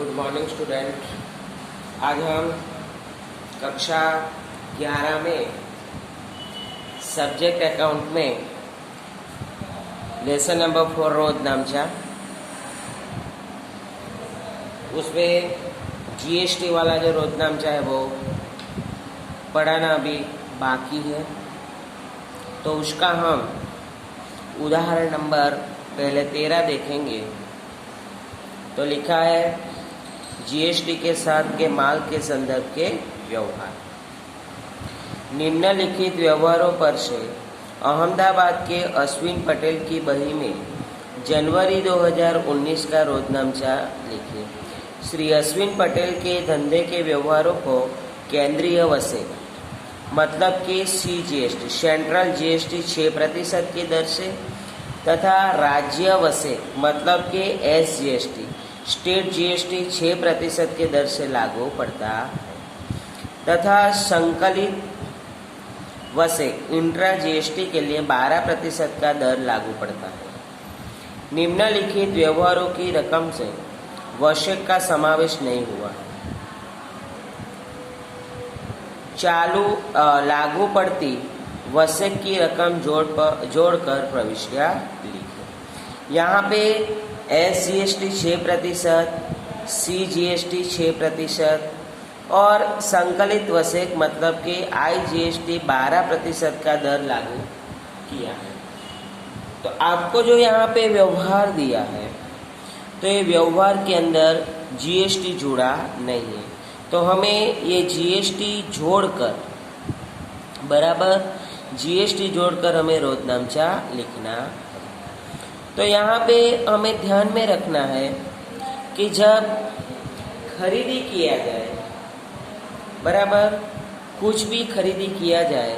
Good morning student. आज हम कक्षा 11 में सब्जेक्ट अकाउंट में लेसन नंबर 4 रोज नामचा उसमें जीएसटी वाला जो रोज नामचा है वो पढ़ाना अभी बाकी है, तो उसका हम उदाहरण नंबर पहले 13 देखेंगे। तो लिखा है जीएसटी के साथ के माल के संदर्भ के व्यवहार। निम्नलिखित व्यवहारों पर से अहमदाबाद के अश्विन पटेल की बही में जनवरी 2019 का रोजनामचा लिखिए। श्री अश्विन पटेल के धंधे के व्यवहारों को केंद्रीय वसे मतलब कि CGST सेंट्रल GST 6% की दर से तथा राज्य वसे मतलब कि SGST स्टेट GST 6% के दर से लागू पड़ता है तथा संकलित वसे इंट्रा GST के लिए 12% का दर लागू पड़ता है। निम्नलिखित व्यवहारों की रकम से वशेक का समावेश नहीं हुआ। चालू लागू पड़ती वशेक की रकम जोड़कर प्रविष्टियाँ लिखें। यहाँ पे SGST 6%, CGST 6% और संकलित वशेक मतलब कि IGST 12% का दर लागू किया है। तो आपको जो यहाँ पे व्यवहार दिया है तो ये व्यवहार के अंदर GST जुड़ा नहीं है, तो हमें ये GST जोड़कर बराबर GST जोड़कर हमें रोजनामचा लिखना। तो यहाँ पे हमें ध्यान में रखना है कि जब खरीदी किया जाए बराबर कुछ भी खरीदी किया जाए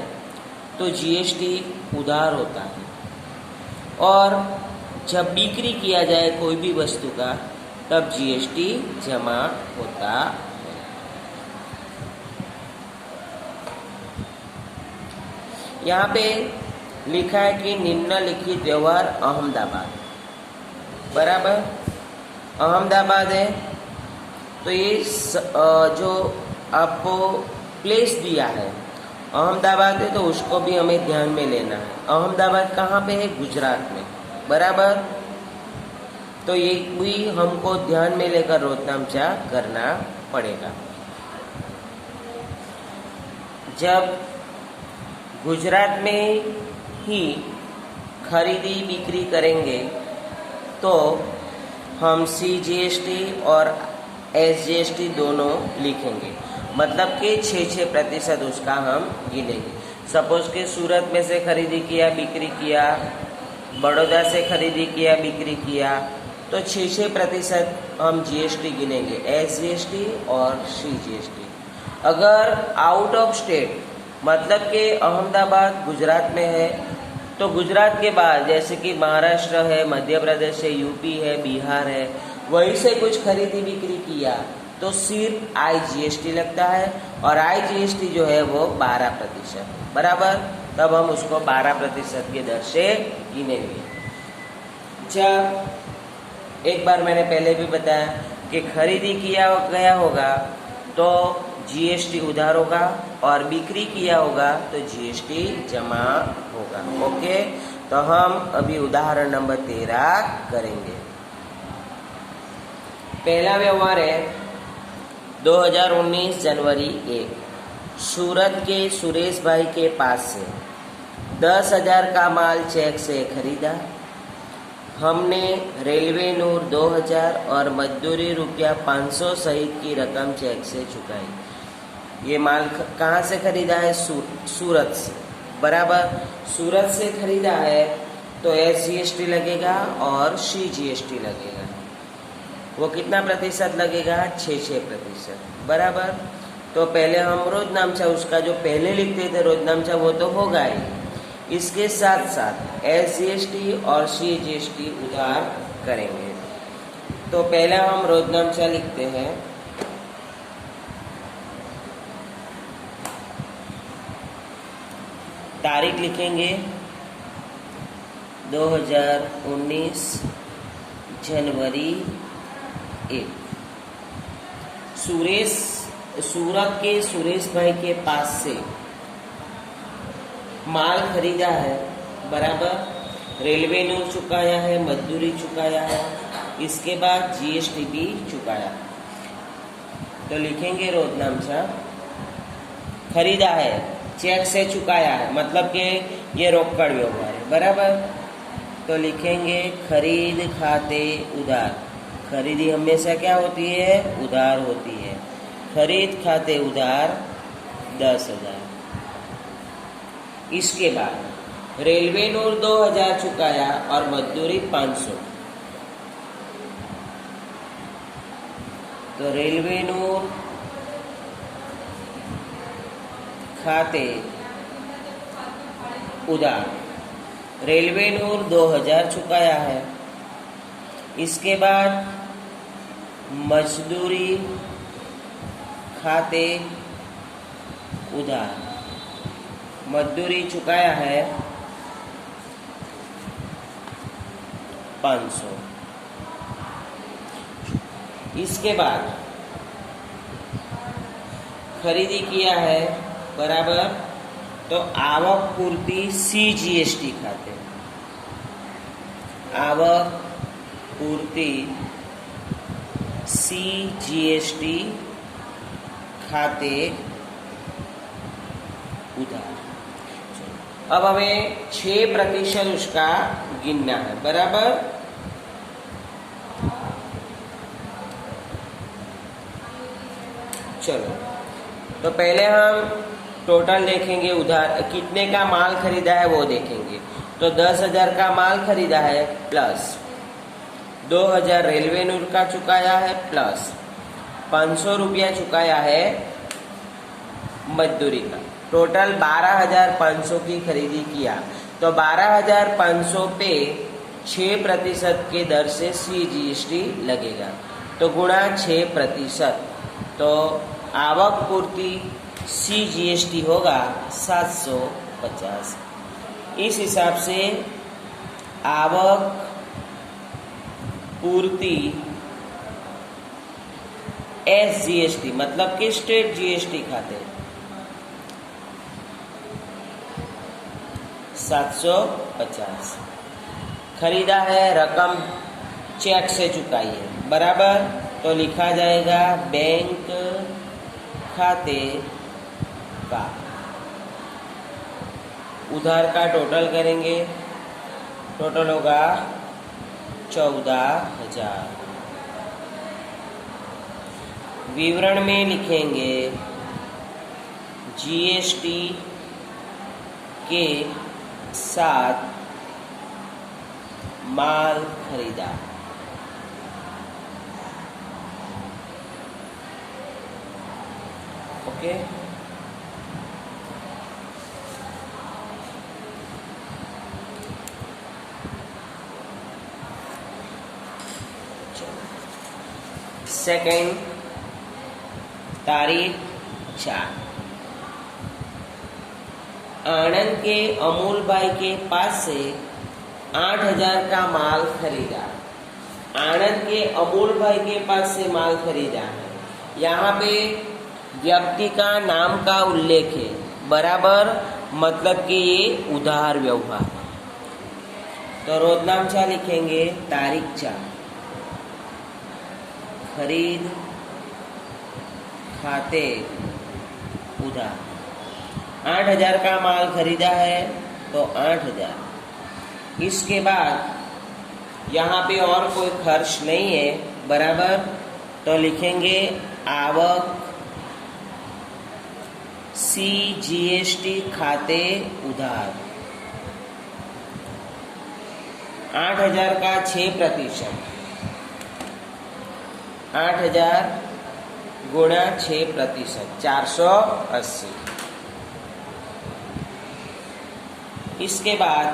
तो GST उधार होता है, और जब बिक्री किया जाए कोई भी वस्तु का तब GST जमा होता है। यहाँ पे लिखा है कि निम्नलिखित व्यवहार अहमदाबाद बराबर अहमदाबाद है, तो ये जो आपको प्लेस दिया है अहमदाबाद है तो उसको भी हमें ध्यान में लेना है। अहमदाबाद कहाँ पे है? गुजरात में बराबर। तो ये भी हमको ध्यान में लेकर रोजनामचा करना पड़ेगा। जब गुजरात में ही खरीदी बिक्री करेंगे तो हम CGST और SGST दोनों लिखेंगे, मतलब कि 6% उसका हम गिनेंगे। सपोज के सूरत में से खरीदी किया बिक्री किया, बड़ौदा से खरीदी किया बिक्री किया, तो 6% हम GST गिनेंगे, SGST और CGST। अगर आउट ऑफ स्टेट मतलब कि अहमदाबाद गुजरात में है तो गुजरात के बाद जैसे कि महाराष्ट्र है, मध्य प्रदेश है, यूपी है, बिहार है, वहीं से कुछ खरीदी बिक्री किया तो सिर्फ IGST लगता है, और IGST जो है वो 12% बराबर। तब हम उसको 12% की दर से गिनेंगे। जब एक बार मैंने पहले भी बताया कि खरीदी किया गया होगा तो GST उधार होगा, और बिक्री किया होगा तो GST जमा होगा। ओके, तो हम अभी उदाहरण नंबर 13 करेंगे। पहला व्यवहार है 2019 जनवरी 1, सूरत के सुरेश भाई के पास से 10,000 का माल चेक से खरीदा। हमने रेलवे नूर 2,000 और मजदूरी रुपया 500 सहित की रकम चेक से चुकाई। ये माल कहाँ से खरीदा है? सूरत से बराबर। सूरत से खरीदा है तो SGST लगेगा और CGST लगेगा। वो कितना प्रतिशत लगेगा? 6% बराबर। तो पहले हम रोजनामचा उसका जो पहले लिखते थे रोजनामचा वो तो होगा ही, इसके साथ साथ SGST और CGST उधार करेंगे। तो पहले हम रोजनामचा लिखते हैं। तारीख लिखेंगे 2019 जनवरी 1। सूरत के सुरेश भाई के पास से माल खरीदा है, बराबर। रेलवे नूर चुकाया है, मजदूरी चुकाया है, इसके बाद जीएसटी भी चुकाया। तो लिखेंगे रोजनामचा खरीदा है, चेक से चुकाया है, मतलब कि ये रोकड़ व्यवहार है, बराबर। तो लिखेंगे खरीद खाते उधार। खरीदी हमेशा क्या होती है? उधार होती है। खरीद खाते उधार 10,000। इसके बाद रेलवे नूर 2,000 चुकाया और मजदूरी 500। तो रेलवे नूर खाते उधार, रेलवे नूर 2,000 चुकाया है। इसके बाद मजदूरी खाते उधार, मजदूरी चुकाया है 500। इसके बाद खरीदी किया है, बराबर। तो आवक पूर्ति CGST खाते, आवक पूर्ति CGST खाते उधार। अब हमें 6% उसका गिनना है, बराबर। चलो, तो पहले हम टोटल देखेंगे, उधार कितने का माल खरीदा है वो देखेंगे। तो 10,000 का माल खरीदा है, प्लस 2,000 रेलवे नूर का चुकाया है, प्लस 500 रुपया चुकाया है मजदूरी का। टोटल 12,500 की खरीदी किया। तो 12,500 पे 6% के दर से CGST लगेगा, तो गुणा 6%। तो आवक पूर्ति CGST होगा 750। इस हिसाब से आवक पूर्ति SGST मतलब कि स्टेट GST खाते 750। खरीदा है, रकम चेक से चुकाई है, बराबर। तो लिखा जाएगा बैंक खाते का। उधार का टोटल करेंगे, टोटल होगा 14,000। विवरण में लिखेंगे GST के साथ माल खरीदा। ओके, सेकेंड तारीख 4। आनंद के अमूल भाई के पास से 8,000 का माल खरीदा। आनंद के अमूल भाई के पास से माल खरीदा है। यहाँ पे व्यक्ति का नाम का उल्लेख है, बराबर, मतलब कि ये उधार व्यवहार। तो रोजनामचा लिखेंगे तारीख 4। खरीद खाते उधार। 8,000 का माल खरीदा है, तो 8,000। इसके बाद यहाँ पे और कोई खर्च नहीं है, बराबर। तो लिखेंगे आवक CGST खाते उधार। 8,000 का 6%, 8,000 गुणा 6%, 480। इसके बाद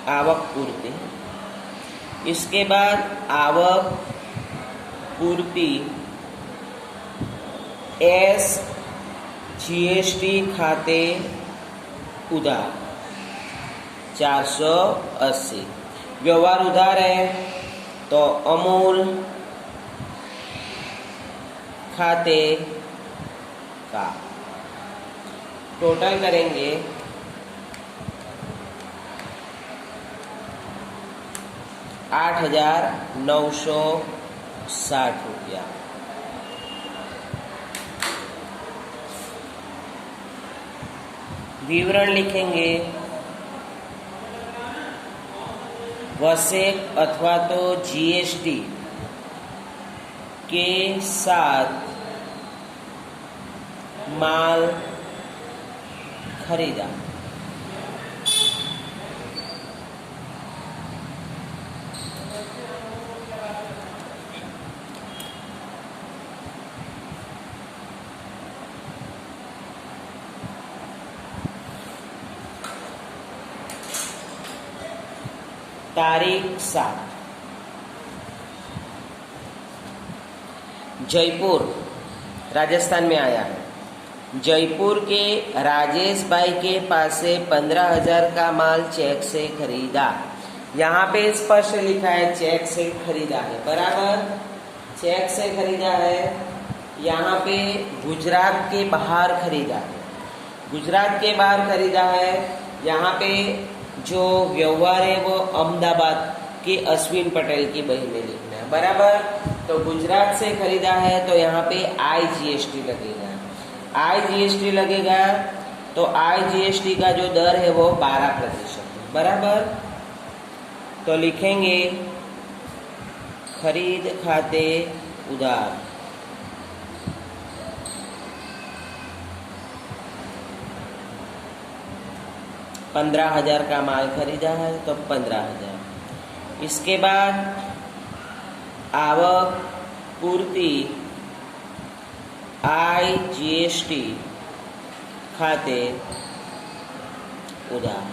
आवक पूर्ति, इसके बाद आवक पूर्ति SGST खाते उधार 480। व्यवहार उधार है, तो अमूल खाते का टोटल करेंगे 8,960 रुपया। विवरण लिखेंगे वसेक अथवा तो जीएसटी के साथ माल खरीदा। तारीख 7 जयपुर राजस्थान में आया है। जयपुर के राजेश भाई के पास से 15,000 का माल चेक से खरीदा। यहाँ पे स्पष्ट लिखा है चेक से खरीदा है, बराबर, चेक से खरीदा है। यहाँ पे गुजरात के बाहर खरीदा है, गुजरात के बाहर खरीदा है। यहाँ पे जो व्यवहार है वो अहमदाबाद के अश्विन पटेल की बही में लिखना है, बराबर। तो गुजरात से खरीदा है तो यहाँ पे IGST लगेगा, IGST लगेगा। तो IGST का जो दर है वो 12% है, बराबर। तो लिखेंगे खरीद खाते उधार, $15,000 का माल खरीदा है तो 15,000। इसके बाद आवक पूर्ति IGST खाते उधार।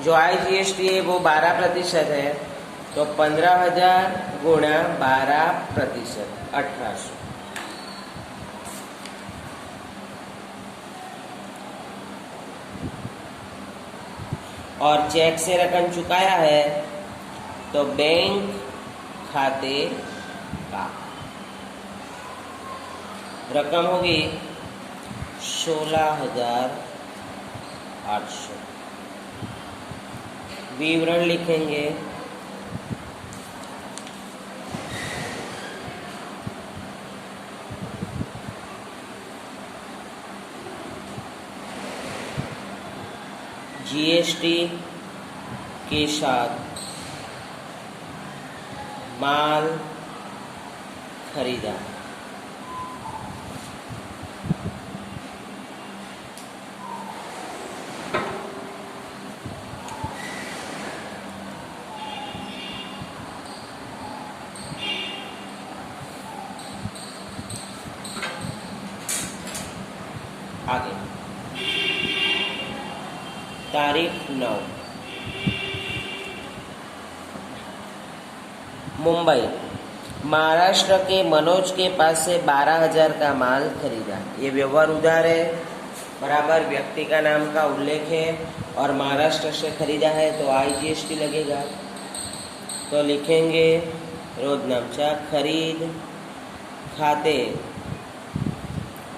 जो IGST है वो 12% है, तो 15,000 गुणा 12%, 1800। और चेक से रकम चुकाया है तो बैंक खाते का रकम होगी 16,800। विवरण लिखेंगे GST के साथ माल खरीदा। आगे तारीख 9 मुंबई, महाराष्ट्र के मनोज के पास से 12,000 का माल खरीदा। ये व्यवहार उधार है, बराबर, व्यक्ति का नाम का उल्लेख है और महाराष्ट्र से खरीदा है तो IGST लगेगा। तो लिखेंगे रोजनामचा खरीद खाते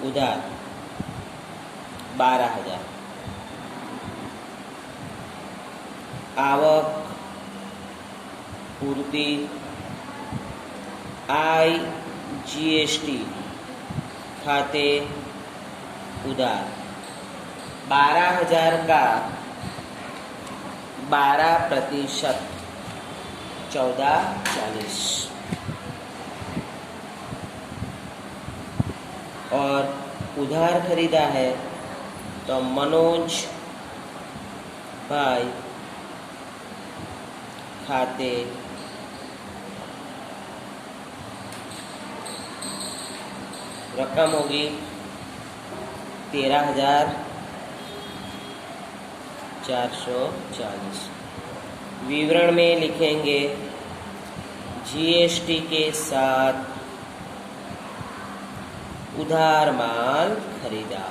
उधार 12,000। आवक पूर्ति IGST खाते उधार 12,000 का 12%, 1440। और उधार खरीदा है तो मनोज भाई खाते रकम होगी 13,440। विवरण में लिखेंगे GST के साथ उधार माल खरीदा।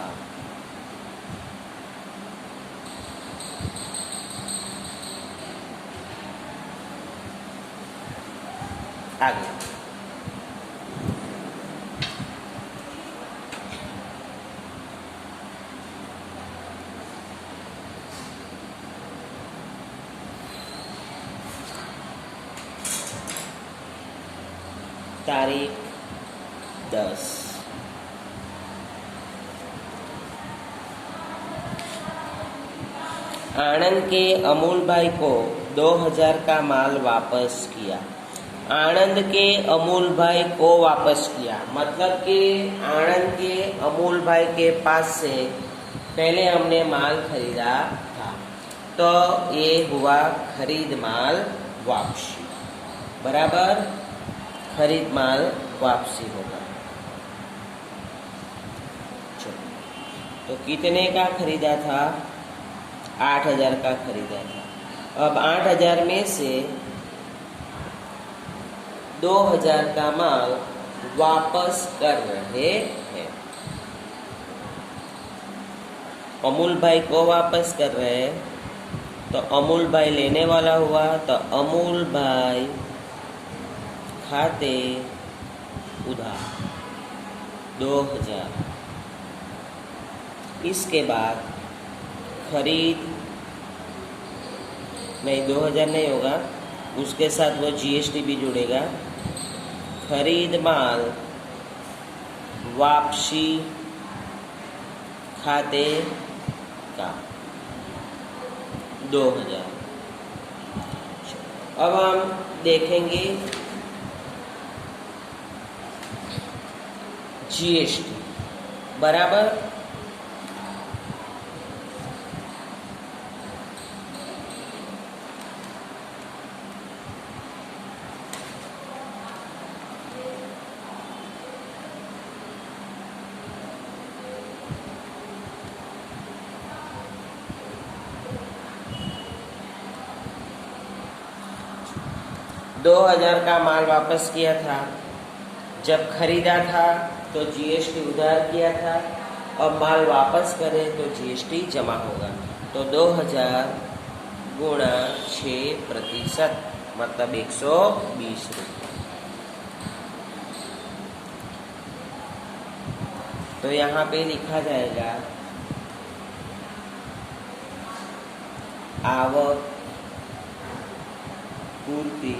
आगे तारीख 10। आनंद के अमूल भाई को 2000 का माल वापस किया। आनंद के अमूल भाई को वापस किया मतलब कि आनंद के अमूल भाई के पास से पहले हमने माल खरीदा था, तो ये हुआ खरीद माल वापसी, बराबर। खरीद माल वापसी होगा। तो कितने का खरीदा था? 8000 का खरीदा था। अब 8000 में से 2000 का माल वापस कर रहे हैं। अमूल भाई को वापस कर रहे हैं, तो अमूल भाई लेने वाला हुआ, तो अमूल भाई खाते उधार 2000। इसके बाद खरीद नहीं, 2000 नहीं होगा, उसके साथ वो जीएसटी भी जुड़ेगा। खरीद माल वापसी खाते का 2000। अब हम देखेंगे जीएसटी, बराबर। दो 2000 का माल वापस किया था। जब खरीदा था तो जीएसटी उधार किया था, अब माल वापस करें तो जीएसटी जमा होगा। तो 2000 गुणा 6% मतलब 120 रुपये। तो यहाँ पे लिखा जाएगा आवक पूर्ति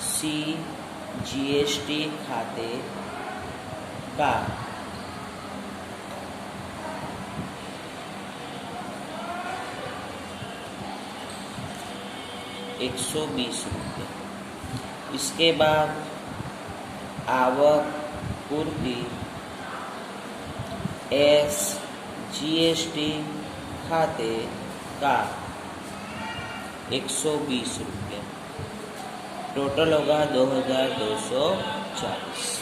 सी जीएसटी खाते का 120 रुपये। इसके बाद आवक पूर्ति एस जीएसटी खाते का 120 रुपये। टोटल होगा 2240।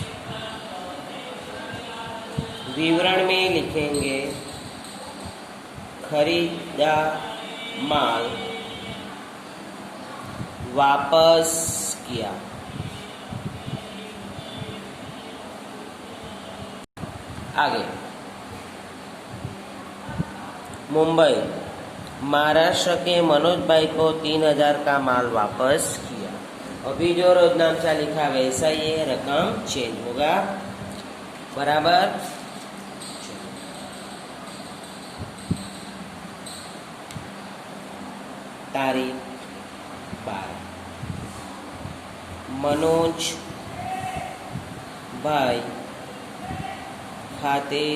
विवरण में लिखेंगे खरीदा माल वापस किया। आगे मुंबई, महाराष्ट्र के मनोज भाई को 3000 का माल वापस किया। अभी जो रोजनामचा लिखा वैसा ये रकम चेंज होगा, बराबर। तारीख 12। मनोज भाई खाते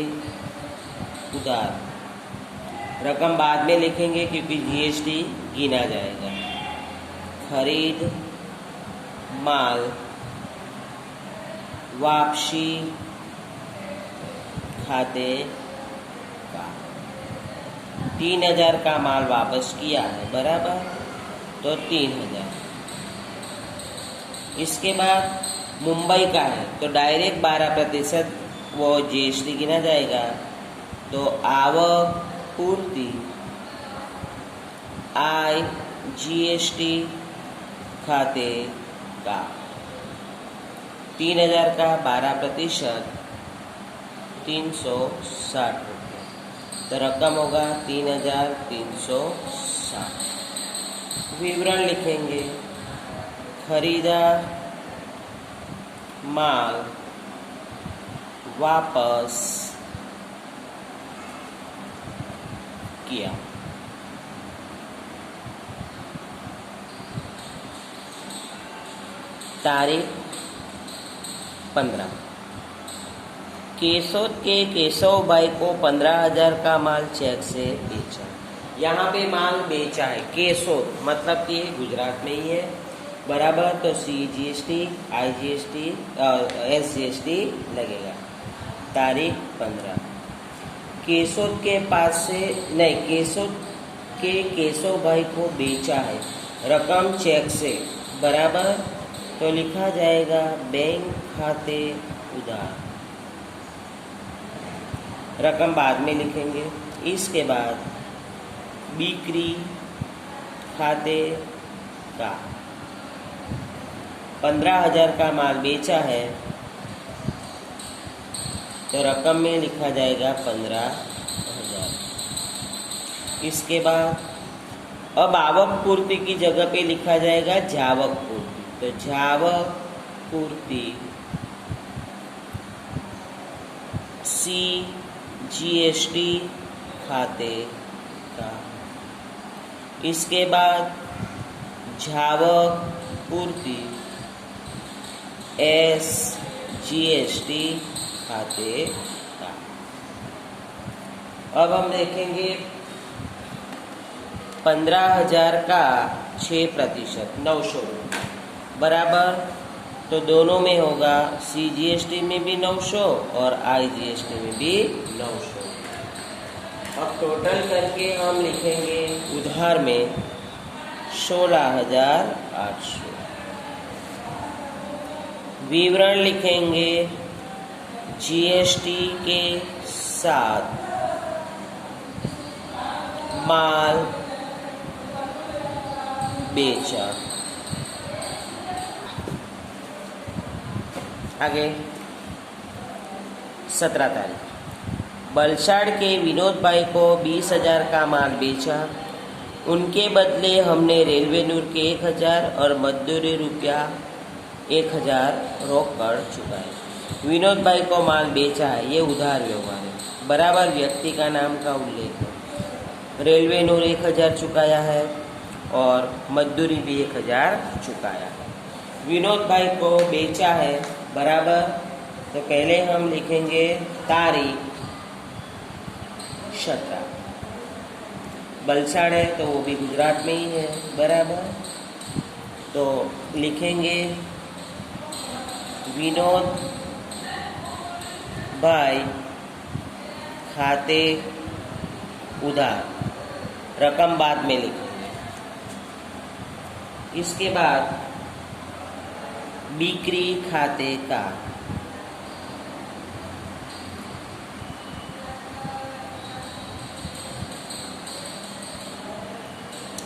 उधार। रकम बाद में लिखेंगे क्योंकि जीएसटी गिना जाएगा। खरीद माल वापसी खाते का 3000 का माल वापस किया है, बराबर। तो 3000। इसके बाद मुंबई का है तो डायरेक्ट 12% वो जीएसटी गिना जाएगा। तो आवक पूर्ति आय जीएसटी खाते का 3000 का 12% 360 रुपये। तो रकम होगा 3360। विवरण लिखेंगे खरीदा माल वापस किया। तारीख 15। केशव के केशव भाई को 15,000 का माल चेक से बेचा। यहाँ पे माल बेचा है केशव, मतलब कि गुजरात में ही है, बराबर। तो CGST, IGST, SGST लगेगा। तारीख 15। केशव के पास से नहीं, केशव के केशव भाई को बेचा है, रकम चेक से, बराबर। तो लिखा जाएगा बैंक खाते उधार, रकम बाद में लिखेंगे। इसके बाद बिक्री खाते का 15,000 का माल बेचा है, तो रकम में लिखा जाएगा 15,000। इसके बाद अब आवक पूर्ति की जगह पे लिखा जाएगा जावक पूर्ति। तो जावक पूर्ति CGST खाते का। इसके बाद जावक पूर्ति SGST खाते का। अब हम देखेंगे 15,000 का 6%, 900, बराबर। तो दोनों में होगा, CGST में भी 900 और IGST में भी 900। अब टोटल करके हम लिखेंगे उधार में 16,800। विवरण लिखेंगे GST के साथ माल बेचा। आगे 17 तारीख। बलसाड़ के विनोद भाई को 20,000 का माल बेचा, उनके बदले हमने रेलवे नूर के 1,000 और मजदूरी रुपया 1,000 रोक कर चुकाए। विनोद भाई को माल बेचा है, ये उधार व्यवहार है, बराबर। व्यक्ति का नाम का उल्लेख है। रेलवे नूर 1,000 चुकाया है और मजदूरी भी 1,000 चुकाया है। विनोद भाई को बेचा है, बराबर। तो पहले हम लिखेंगे तारीख 17। बलसाड़ है तो वो भी गुजरात में ही है, बराबर। तो लिखेंगे विनोद भाई खाते उधार, रकम बाद में लिखेंगे। इसके बाद बिक्री खाते का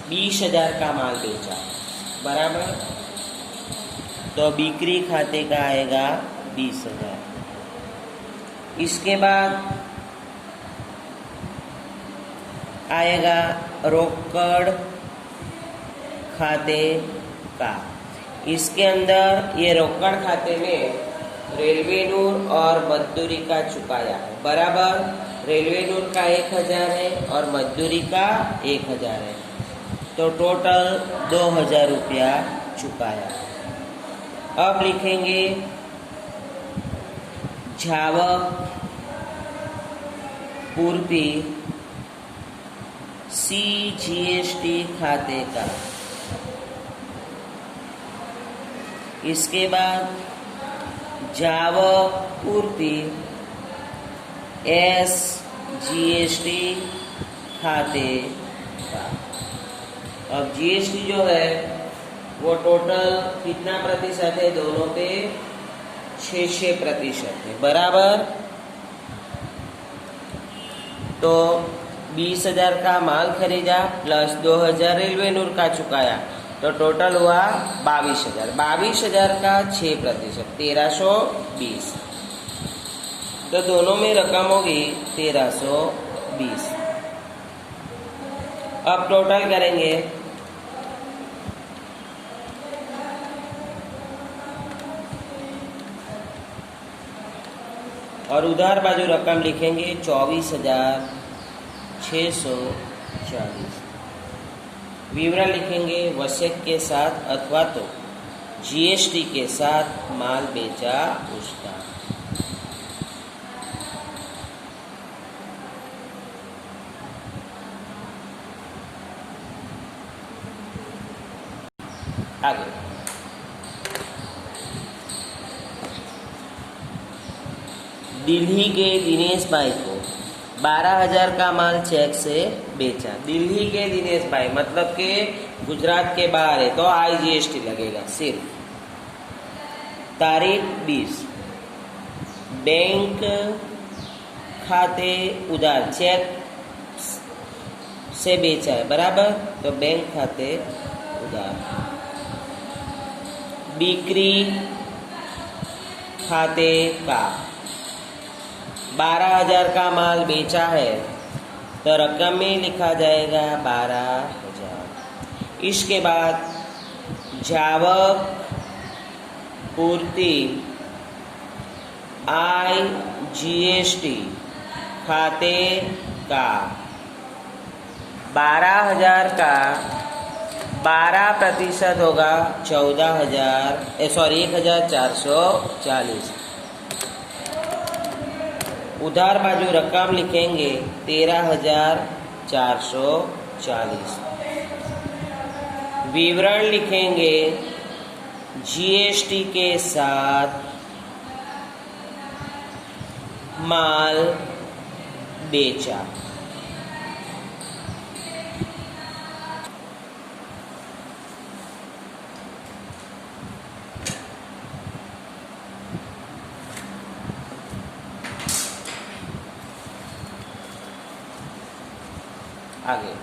20,000 का माल बेचा, बराबर। तो बिक्री खाते का आएगा 20,000। इसके बाद आएगा रोकड़ खाते का। इसके अंदर ये रोकड़ खाते में रेलवे नूर और मजदूरी का चुकाया है, बराबर। रेलवे नूर का 1,000 है और मजदूरी का 1,000 है, तो टोटल 2,000 रुपया चुकाया। अब लिखेंगे जावक पूर्ति CGST खाते का। इसके बाद जावक पूर्ति SGST खाते का। अब GST जो है वो टोटल कितना प्रतिशत है, दोनों पे 6% है, बराबर। तो 20,000 का माल खरीदा प्लस 2,000 रेलवे नूर का चुकाया, तो टोटल हुआ 22,000। 22,000 का 6%, 1,320। तो दोनों में रकम होगी 1,320। अब टोटल करेंगे और उधार बाजू रकम लिखेंगे 24,640। विवरण लिखेंगे वशक के साथ अथवा तो जीएसटी के साथ माल बेचा उसका। आगे दिल्ली के दिनेश भाई को 12,000 का माल चेक से बेचा। दिल्ली के दिनेश भाई मतलब कि गुजरात के बाहर है तो IGST लगेगा सिर्फ। तारीख 20, बैंक खाते उधार चेक से बेचा है बराबर, तो बैंक खाते उधार। बिक्री खाते का 12,000 का माल बेचा है तो रकम में लिखा जाएगा 12,000। इसके बाद जावक पूर्ति IGST खाते का 12,000 का 12% होगा 1,440। उधार बाजू रकम लिखेंगे 13,440। विवरण लिखेंगे GST के साथ माल बेचा। आगे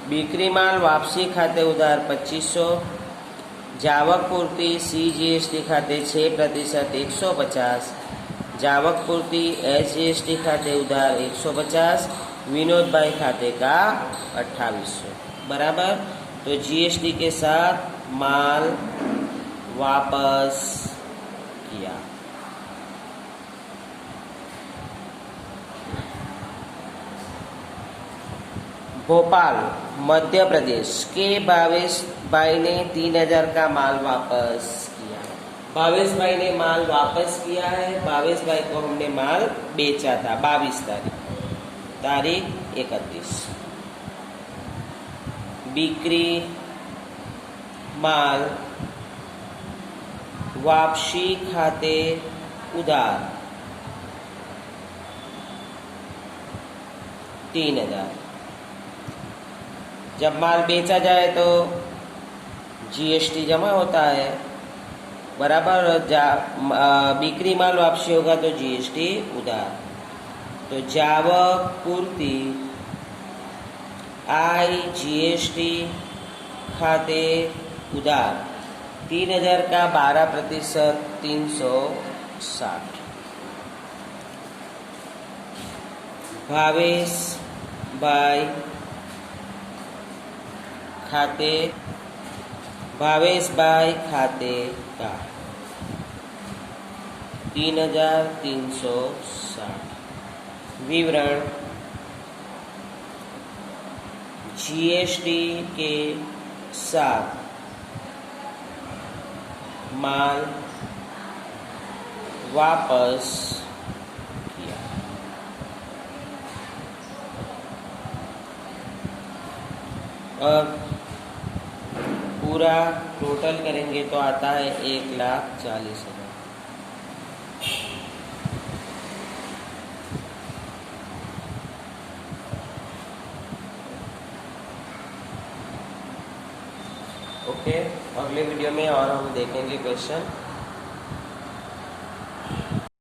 बिक्री माल वापसी खाते उधार 2,500। जावक पूर्ति CGST खाते 6% 150। जावक पूर्ति SGST खाते उधार 150। विनोद भाई खाते का 2,800 बराबर। तो GST के साथ माल वापस किया। भोपाल मध्य प्रदेश के भावेश भाई ने 3,000 का माल वापस किया। भावेश भाई ने माल वापस किया है। भावेश भाई को हमने माल बेचा था 22 तारीख। तारीख 31। बिक्री माल वापसी खाते उधार 3,000। जब माल बेचा जाए तो GST जमा होता है बराबर। बिक्री माल वापसी होगा तो GST उधार। तो जावक पूर्ति IGST खाते उधार 3,000 का 12% 360। भावेश भाई खाते का 3,360। विवरण GST के साथ माल वापस किया। अब पूरा टोटल करेंगे तो आता है 1,40,000। ओके, अगले वीडियो में और हम देखेंगे क्वेश्चन।